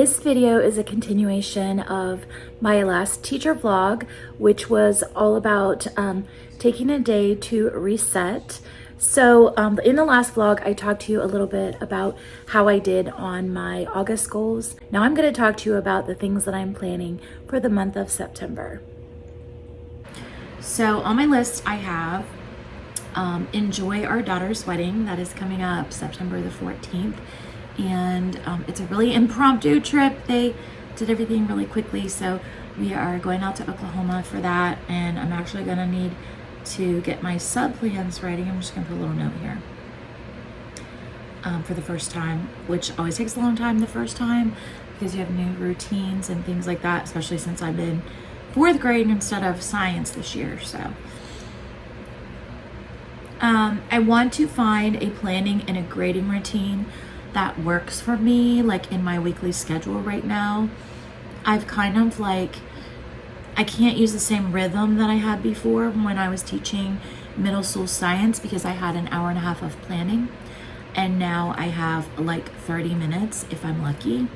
This video is a continuation of my last teacher vlog, which was all about taking a day to reset. So in the last vlog, I talked to you a little bit about how I did on my August goals. Now I'm going to talk to you about the things that I'm planning for the month of September. So on my list, I have enjoy our daughter's wedding that is coming up September the 14th. And it's a really impromptu trip. They did everything really quickly, so we are going out to Oklahoma for that, and I'm actually gonna need to get my sub plans ready. I'm just gonna put a little note here for the first time, which always takes a long time the first time because you have new routines and things like that, especially since I've been 4th grade instead of science this year. So I want to find a planning and a grading routine that works for me, like in my weekly schedule right now. I've kind of like, I can't use the same rhythm that I had before when I was teaching middle school science because I had an hour and a half of planning, and now I have like 30 minutes if I'm lucky.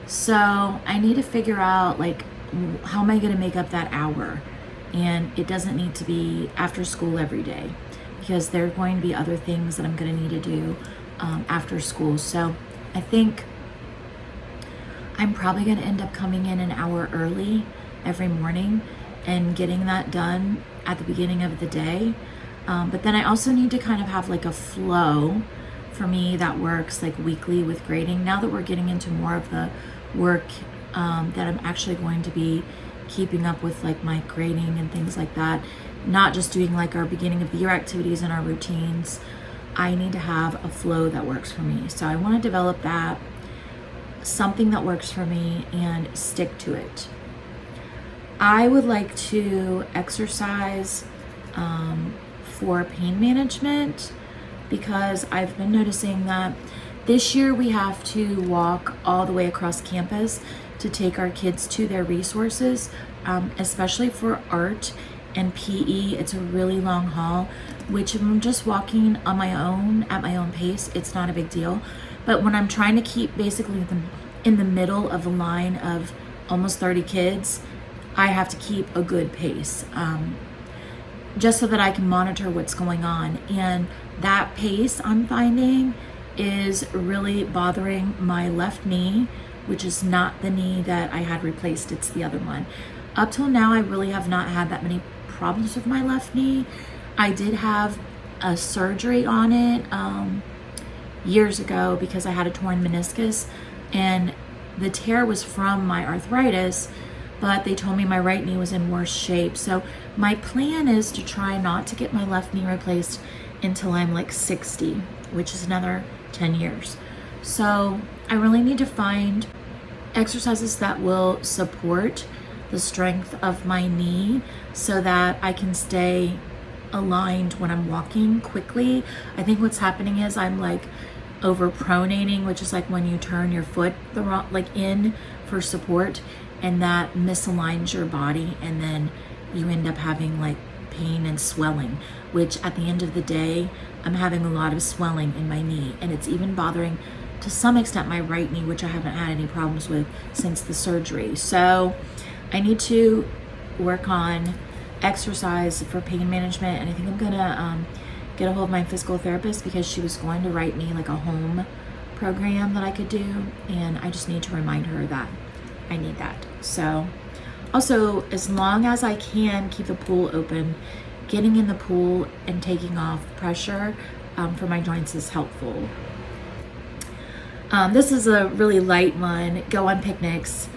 So I need to figure out like, how am I gonna make up that hour? And it doesn't need to be after school every day because there are going to be other things that I'm gonna need to do after school. So I think I'm probably going to end up coming in an hour early every morning and getting that done at the beginning of the day. But then I also need to kind of have like a flow for me that works like weekly with grading. Now that we're getting into more of the work that I'm actually going to be keeping up with, like my grading and things like that, not just doing like our beginning of the year activities and our routines, I need to have a flow that works for me. So I want to develop that, something that works for me, and stick to it. I would like to exercise for pain management because I've been noticing that this year we have to walk all the way across campus to take our kids to their resources, especially for art and PE. It's a really long haul, which if I'm just walking on my own at my own pace, it's not a big deal. But when I'm trying to keep basically in the middle of a line of almost 30 kids, I have to keep a good pace, just so that I can monitor what's going on. And that pace I'm finding is really bothering my left knee, which is not the knee that I had replaced, it's the other one. Up till now, I really have not had that many problems with my left knee. I did have a surgery on it years ago because I had a torn meniscus, and the tear was from my arthritis, but they told me my right knee was in worse shape. So my plan is to try not to get my left knee replaced until I'm like 60, which is another 10 years. So I really need to find exercises that will support the strength of my knee so that I can stay aligned when I'm walking quickly. I think what's happening is I'm like overpronating, which is like when you turn your foot the wrong, like in for support, and that misaligns your body, and then you end up having like pain and swelling, which at the end of the day, I'm having a lot of swelling in my knee, and it's even bothering to some extent my right knee, which I haven't had any problems with since the surgery. So I need to work on exercise for pain management, and I think I'm gonna get a hold of my physical therapist because she was going to write me like a home program that I could do, and I just need to remind her that I need that. So also, as long as I can keep the pool open, getting in the pool and taking off pressure for my joints is helpful. This is a really light one, go on picnics.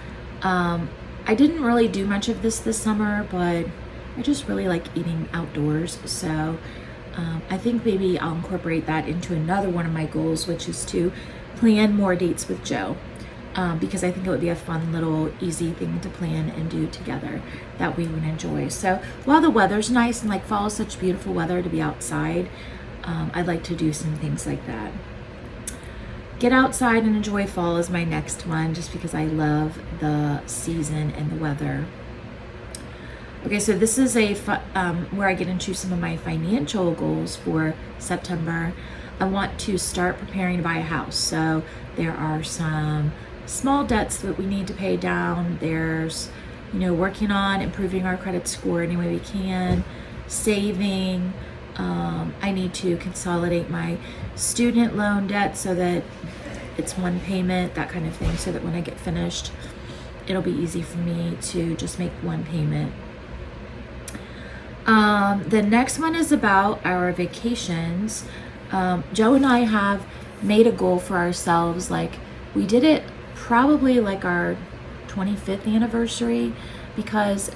I didn't really do much of this summer, but I just really like eating outdoors. So I think maybe I'll incorporate that into another one of my goals, which is to plan more dates with Joe, because I think it would be a fun little easy thing to plan and do together that we would enjoy. So while the weather's nice and like fall is such beautiful weather to be outside, I'd like to do some things like that. Get outside and enjoy fall is my next one, just because I love the season and the weather. Okay, so this is where I get into some of my financial goals for September. I want to start preparing to buy a house. So there are some small debts that we need to pay down. There's, working on improving our credit score any way we can, saving. I need to consolidate my student loan debt so that it's one payment, that kind of thing, so that when I get finished, it'll be easy for me to just make one payment. The next one is about our vacations. Joe and I have made a goal for ourselves. Like, we did it probably like our 25th anniversary, because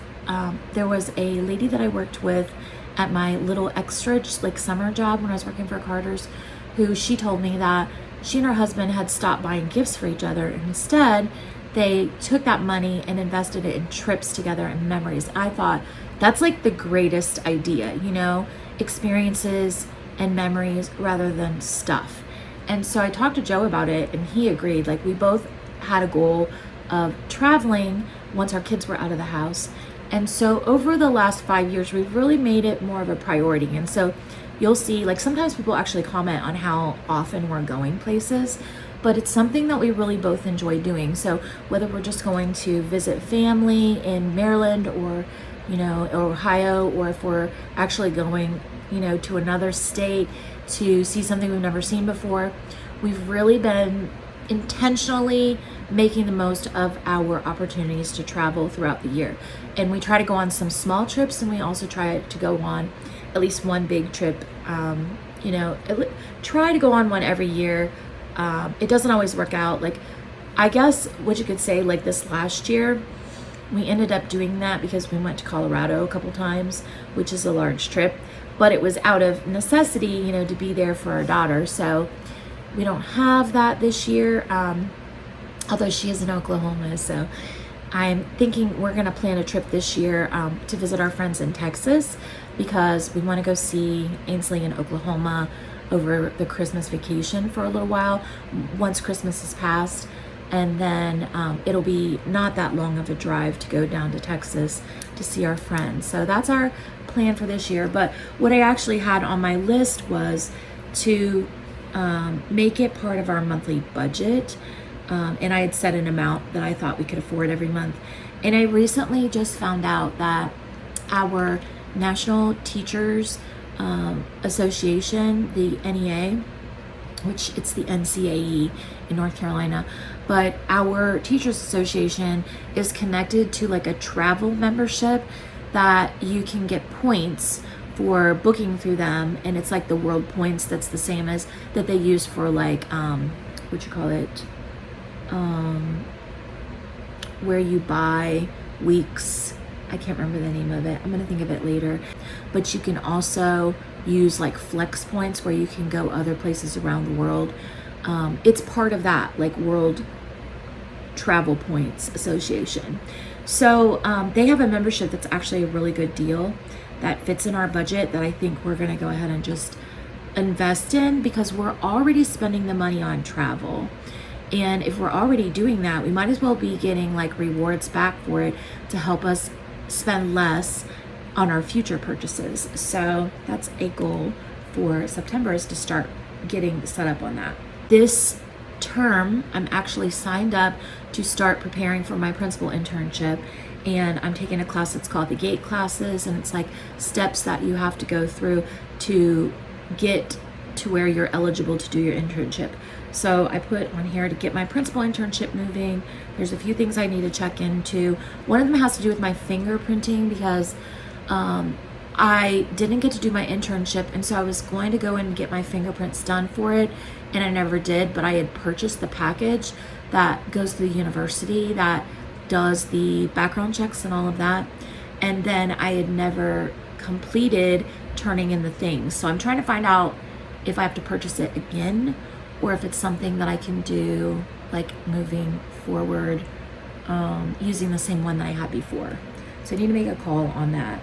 there was a lady that I worked with at my little extra like summer job when I was working for Carter's, who she told me that she and her husband had stopped buying gifts for each other, and instead they took that money and invested it in trips together and memories. I thought that's like the greatest idea, experiences and memories rather than stuff. And so I talked to Joe about it, and he agreed. Like, we both had a goal of traveling once our kids were out of the house. And so over the last 5 years, we've really made it more of a priority. And so you'll see, like, sometimes people actually comment on how often we're going places, but it's something that we really both enjoy doing. So whether we're just going to visit family in Maryland or, Ohio, or if we're actually going, to another state to see something we've never seen before, we've really been intentionally making the most of our opportunities to travel throughout the year. And we try to go on some small trips, and we also try to go on at least one big trip. Try to go on one every year. It doesn't always work out. Like, I guess what you could say, like this last year, we ended up doing that because we went to Colorado a couple times, which is a large trip, but it was out of necessity, to be there for our daughter. So we don't have that this year, although she is in Oklahoma. So I'm thinking we're going to plan a trip this year to visit our friends in Texas, because we want to go see Ainsley in Oklahoma over the Christmas vacation for a little while, once Christmas is past. And then it'll be not that long of a drive to go down to Texas to see our friends. So that's our plan for this year. But what I actually had on my list was to make it part of our monthly budget. And I had set an amount that I thought we could afford every month. And I recently just found out that our National Teachers Association, the NEA, which it's the NCAE in North Carolina, but our Teachers Association is connected to like a travel membership that you can get points for booking through them, and it's like the World Points. That's the same as that they use for like where you buy weeks. I can't remember the name of it. I'm gonna think of it later. But you can also use like flex points where you can go other places around the world. It's part of that, like World Travel Points Association. So they have a membership that's actually a really good deal that fits in our budget, that I think we're gonna go ahead and just invest in, because we're already spending the money on travel. And if we're already doing that, we might as well be getting like rewards back for it to help us spend less on our future purchases. So that's a goal for September, is to start getting set up on that. This term, I'm actually signed up to start preparing for my principal internship, and I'm taking a class that's called the GATE classes, and it's like steps that you have to go through to get to where you're eligible to do your internship. So I put on here to get my principal internship moving. There's a few things I need to check into. One of them has to do with my fingerprinting, because I didn't get to do my internship, and so I was going to go in and get my fingerprints done for it, and I never did. But I had purchased the package that goes to the university that does the background checks and all of that, and then I had never completed turning in the things. So I'm trying to find out if I have to purchase it again, or if it's something that I can do like moving forward using the same one that I had before. So I need to make a call on that.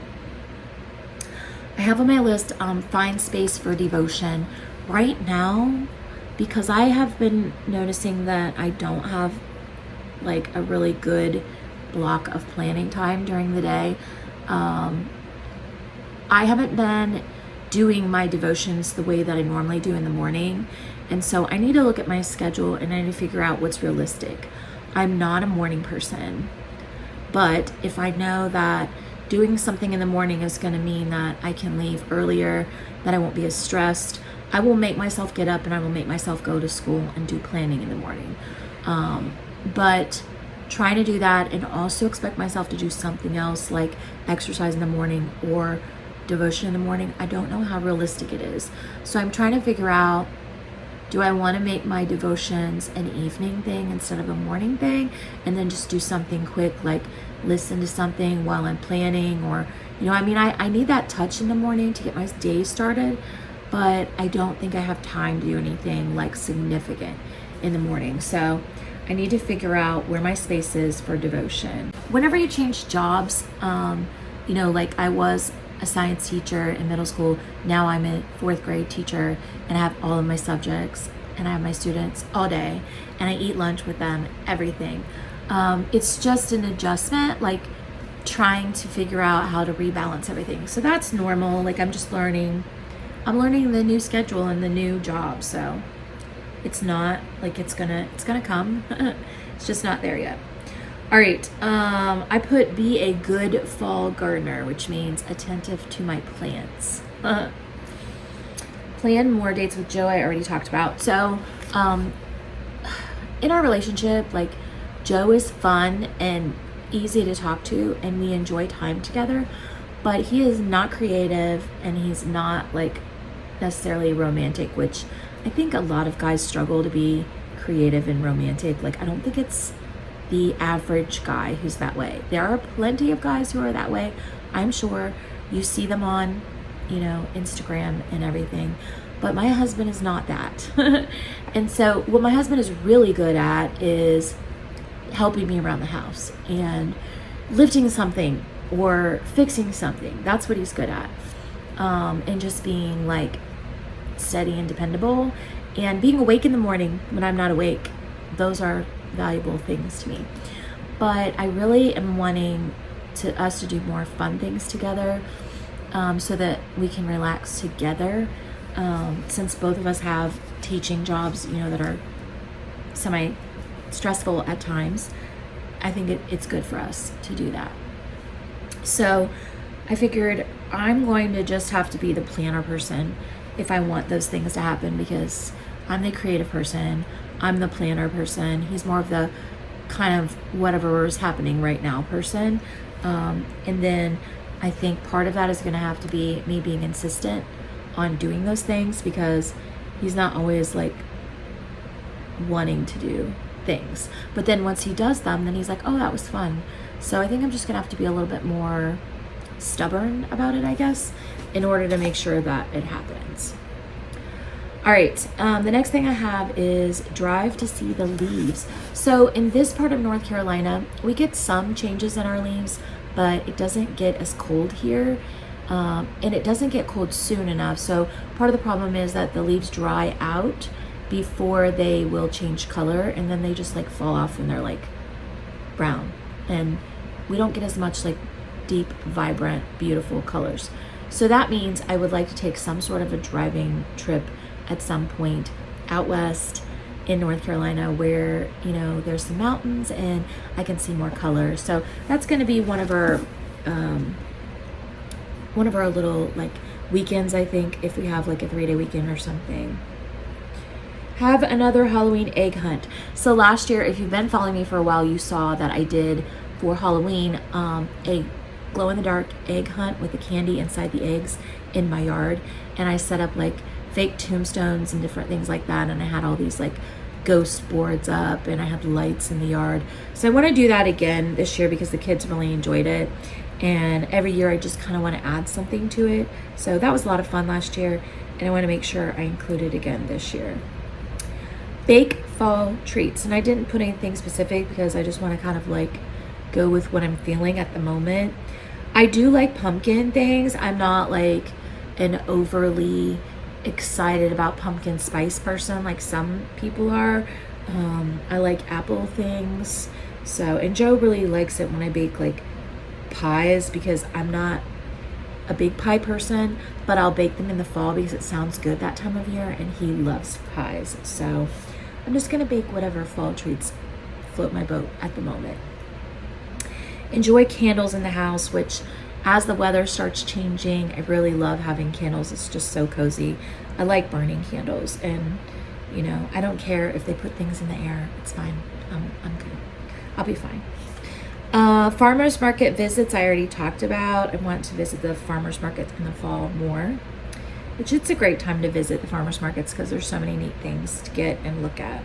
I have on my list find space for devotion. Right now, because I have been noticing that I don't have like a really good block of planning time during the day, I haven't been doing my devotions the way that I normally do in the morning. And so I need to look at my schedule, and I need to figure out what's realistic. I'm not a morning person. But if I know that doing something in the morning is going to mean that I can leave earlier, that I won't be as stressed, I will make myself get up and I will make myself go to school and do planning in the morning. But trying to do that and also expect myself to do something else like exercise in the morning or devotion in the morning, I don't know how realistic it is. So I'm trying to figure out, do I want to make my devotions an evening thing instead of a morning thing, and then just do something quick like listen to something while I'm planning, or I need that touch in the morning to get my day started, but I don't think I have time to do anything like significant in the morning. So I need to figure out where my space is for devotion. Whenever you change jobs, like I was a science teacher in middle school, now I'm a fourth grade teacher and I have all of my subjects and I have my students all day and I eat lunch with them, everything. It's just an adjustment, like trying to figure out how to rebalance everything. So that's normal. Like I'm learning the new schedule and the new job. So it's not like it's gonna come. It's just not there yet. All right, I put be a good fall gardener, which means attentive to my plants. Plan more dates with Joe, I already talked about. So in our relationship, like Joe is fun and easy to talk to and we enjoy time together, but he is not creative and he's not like necessarily romantic, which I think a lot of guys struggle to be creative and romantic. Like I don't think it's the average guy who's that way. There are plenty of guys who are that way. I'm sure you see them on, Instagram and everything. But my husband is not that. And so what my husband is really good at is helping me around the house and lifting something or fixing something. That's what he's good at. And just being like steady and dependable and being awake in the morning when I'm not awake. Those are valuable things to me. But I really am wanting us to do more fun things together, so that we can relax together, since both of us have teaching jobs that are semi stressful at times. I think it's good for us to do that. So I figured I'm going to just have to be the planner person if I want those things to happen, because I'm the creative person, I'm the planner person. He's more of the kind of whatever is happening right now person. And then I think part of that is going to have to be me being insistent on doing those things, because he's not always like wanting to do things. But then once he does them, then he's like, oh, that was fun. So I think I'm just going to have to be a little bit more stubborn about it, I guess, in order to make sure that it happens. All right, the next thing I have is drive to see the leaves. So in this part of North Carolina, we get some changes in our leaves, but it doesn't get as cold here, and it doesn't get cold soon enough. So part of the problem is that the leaves dry out before they will change color, and then they just like fall off when they're like brown. And we don't get as much like deep, vibrant, beautiful colors. So that means I would like to take some sort of a driving trip at some point out west in North Carolina where, there's some mountains and I can see more color. So that's going to be one of our little like weekends, I think, if we have like a 3-day weekend or something. Have another Halloween egg hunt. So last year, if you've been following me for a while, you saw that I did for Halloween a glow-in-the-dark egg hunt with the candy inside the eggs in my yard, and I set up like fake tombstones and different things like that, and I had all these like ghost boards up and I had lights in the yard. So I want to do that again this year because the kids really enjoyed it, and every year I just kind of want to add something to it. So that was a lot of fun last year, and I want to make sure I include it again this year. Bake fall treats, and I didn't put anything specific because I just want to kind of like go with what I'm feeling at the moment. I do like pumpkin things. I'm not like an overly excited about pumpkin spice person like some people are. I like apple things. So, and Joe really likes it when I bake like pies, because I'm not a big pie person, but I'll bake them in the fall because it sounds good that time of year, and he loves pies. So I'm just gonna bake whatever fall treats float my boat at the moment. Enjoy candles in the house, which as the weather starts changing, I really love having candles. It's just so cozy. I like burning candles, and you know, I don't care if they put things in the air. It's fine. I'm good. I'll be fine. Farmers market visits I already talked about. I want to visit the farmers markets in the fall more, which it's a great time to visit the farmers markets because there's so many neat things to get and look at.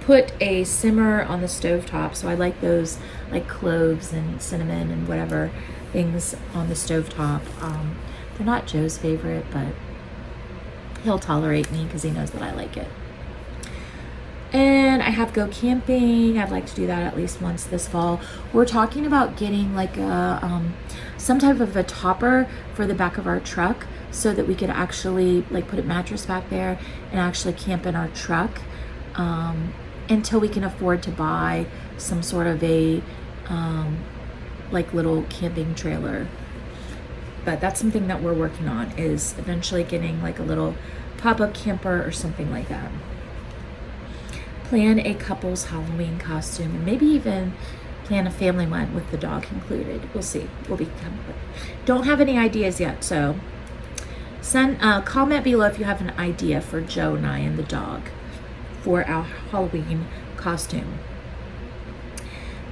Put a simmer on the stovetop. So I like those like cloves and cinnamon and whatever things on the stovetop. They're not Joe's favorite, but he'll tolerate me because he knows that I like it. And I have go camping. I'd like to do that at least once this fall. We're talking about getting like a some type of a topper for the back of our truck so that we could actually like put a mattress back there and actually camp in our truck until we can afford to buy some sort of a like little camping trailer. But that's something that we're working on, is eventually getting like a little pop-up camper or something like that. Plan a couple's Halloween costume, and maybe even plan a family one with the dog included. We'll see. Don't have any ideas yet, so comment below if you have an idea for Joe and I and the dog for our Halloween costume.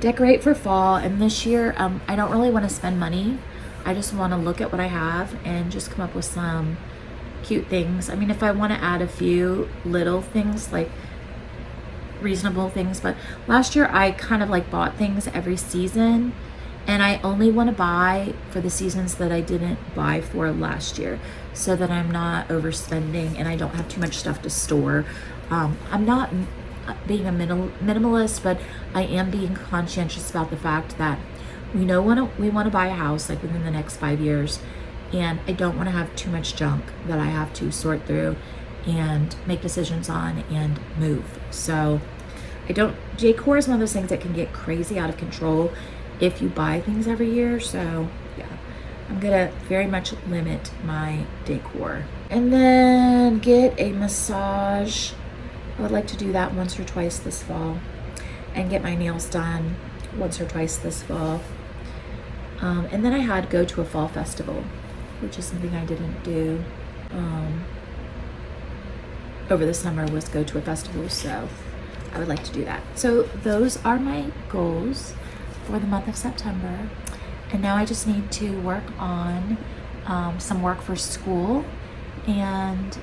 Decorate for fall, and this year I don't really want to spend money. I just want to look at what I have and just come up with some cute things. I mean, if I want to add a few little things, like reasonable things, but last year I kind of like bought things every season, and I only want to buy for the seasons that I didn't buy for last year, so that I'm not overspending and I don't have too much stuff to store. I'm not being a minimalist, but I am being conscientious about the fact that we want to buy a house like within the next 5 years, and I don't want to have too much junk that I have to sort through and make decisions on and move. So decor is one of those things that can get crazy out of control if you buy things every year. So yeah, I'm gonna very much limit my decor. And then get a massage. I would like to do that once or twice this fall, and get my nails done once or twice this fall. And then I had go to a fall festival, which is something I didn't do over the summer, was go to a festival, so I would like to do that. So those are my goals for the month of September, and now I just need to work on some work for school and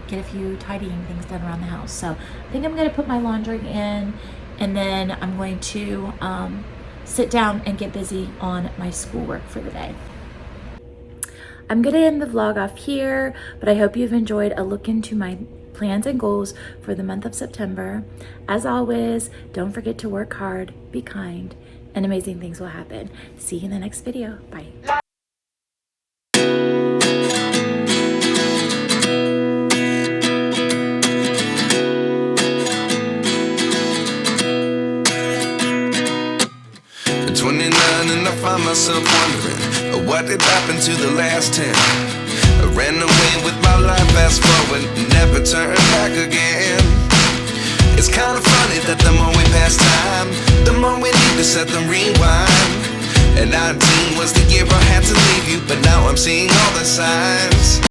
get a few tidying things done around the house. So I think I'm going to put my laundry in, and then I'm going to sit down and get busy on my schoolwork for the day. I'm going to end the vlog off here, but I hope you've enjoyed a look into my plans and goals for the month of September. As always, don't forget to work hard, be kind, and amazing things will happen. See you in the next video. Bye. At 29 and I find myself wondering what did happen to the last 10. I ran away with my life, fast forward, never turn back again. It's kind of funny that the more we pass time, the more we need to set them rewind. And 19 was the year I had to leave you, but now I'm seeing all the signs.